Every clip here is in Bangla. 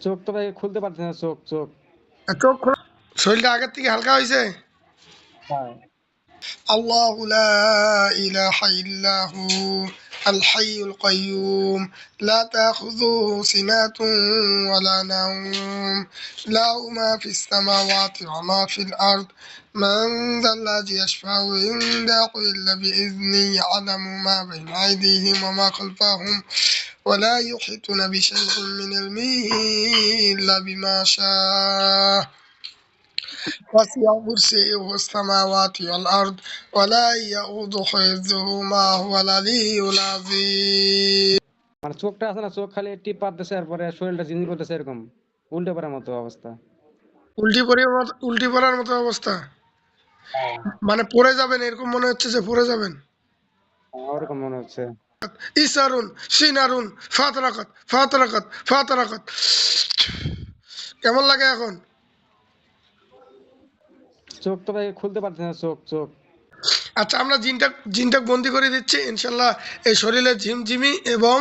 চোখ তো ভাই খুলতে পারছি না, চোখ চোখ চোখ খোলা, শরীরটা আগের থেকে হালকা হয়েছে। হ্যাঁ। আল্লাহু লা ইলাহা ইল্লাহু আল হাইয়ুল কাইয়্যুম লা তাখুযুহু সিনাতুন ওয়ালা নাওম লাহু মা ফিস সামাওয়াতি ওয়া মা ফিল আরদ মান যাল্লাযী ইয়াশফা'ু ইনদাহু ইল্লা বিইذনিহি ইয়া'লামু মা বাইনা আইদিহিম ওয়া মা খালফাহুম ওয়া লা ইউহীতুনা বিশাইইন মিন ইলমিহি ইল্লা বিমা শাআ وسع كرسيه السماوات والأرض ولا يؤود حفظهما هو العلي العظيم। মানে চোখটা আছে না, চোখ খালি টিপ পারতেছে, এরপরে শরীরটা জিন করতেছে, এরকম উল্টে পড়ার মতো অবস্থা। উল্টি পড়ার মতো অবস্থা, হ্যাঁ। মানে পড়ে যাবেন এরকম মনে হচ্ছে যে পড়ে যাবেন। ওরকম মনে হচ্ছে। ইসারুন সিনারুন ফাতরাকাত ফাতরাকাত ফাতরাকাত, কেমন লাগে এখন? চোখ তো ভাই খুলতে পারছি না, চোখ চোখ আচ্ছা, আমরা জিনটা জিনটা বন্দি করে দিচ্ছি ইনশাল্লাহ। এই শরীরে ঝিমঝিমি এবং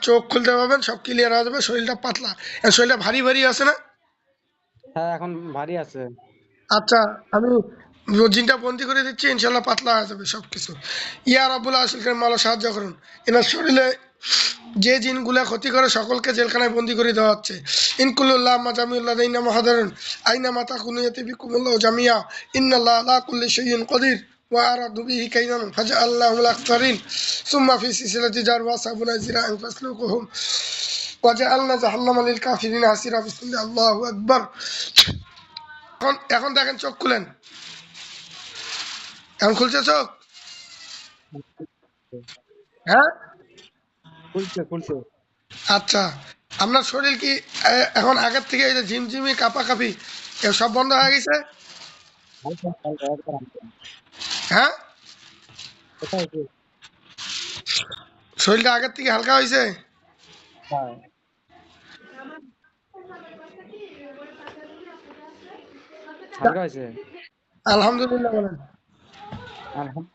চোখ খুলতে পারবেন, সব ক্লিয়ার হয়ে যাবে। শরীরটা পাতলা, শরীরটা ভারী ভারী আছে না? হ্যাঁ, এখন ভারী আছে। আচ্ছা, আমি জিনটা বন্দি করে দিচ্ছি, ইনশাল্লাহ পাতলা হয়ে যাবে সবকিছু। ইয়া রাব্বুল আশিকের মালা সাহায্য করুন। এনার শরীরে যে জিনগুলা ক্ষতি করে সকলকে জেলখানায় বন্দি করে দেওয়া হচ্ছে। ইনকুল্লাহ জামিউল্লাহ দাইনা মাহাদারুন আইনা মাতা কুনিয়াতি বিকুমুল্লাহ জামিয়া ইন্নাল্লাহ আলা কুল্লি শাইইন কদির ওয়া আরাদু বিহি কাইদান ফাজআল্লাহুল আকসারিন সুম্মা ফি সিলসিলাতি জারওয়া সাবুনা জিরাআন ফাসলুকুহুম ওয়াজআলনা জাহান্নামা লিল কাফিরিন হাসিরা। বিসমিল্লাহ, আল্লাহু আকবার। এখন দেখেন, চোখ খুলেন। এখন খুলছে চোখ? হ্যাঁ, খুলছে খুলছে। আচ্ছা। আপনার শরীর কি এখন আগের থেকে এই যে ঝিমঝিমি কাঁপাকাঁপি সব বন্ধ হয়ে গেছে? হালকা হালকা একবার হালকা। হ্যাঁ, কোথায় কি? শরীরটা আগের থেকে হালকা হয়েছে? হ্যাঁ, হালকা হয়েছে। আলহামদুলিল্লাহ বলেন। আলহাম-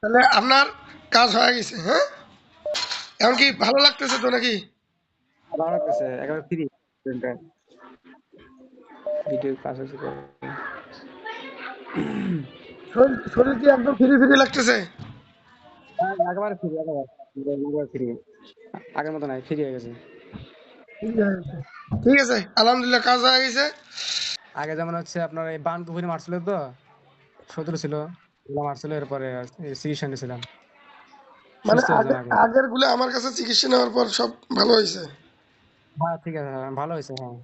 তাহলে আপনার কাজ হয়ে গেছে। হ্যাঁ, এখন কি ভালো লাগতেছে তো নাকি? ভালো লাগতেছে, একেবারে ফ্রি। ভিডিও কাজ হচ্ছে তো। শরীর কি একদম ফ্রি ফ্রি লাগতেছে? হ্যাঁ, একেবারে ফ্রি, একেবারে ফ্রি। আগের মতো নাই, ফ্রি হয়ে গেছে। ঠিক আছে, আলহামদুলিল্লাহ কাজ হয়ে গেছে। আগে যেমন হচ্ছে আপনার এই বান পুকুরি মারছিল তো, শত্রু ছিল, ওগুলো মারছিল, এরপরে চিকিৎসা নিয়েছিলাম, মানে সুস্থ হয়েছে আগে। আগের গুলো আমার কাছে চিকিৎসা নেওয়ার পর সব ভালো হয়েছে। হ্যাঁ ঠিক আছে, হ্যাঁ, ভালো হয়েছে, হ্যাঁ।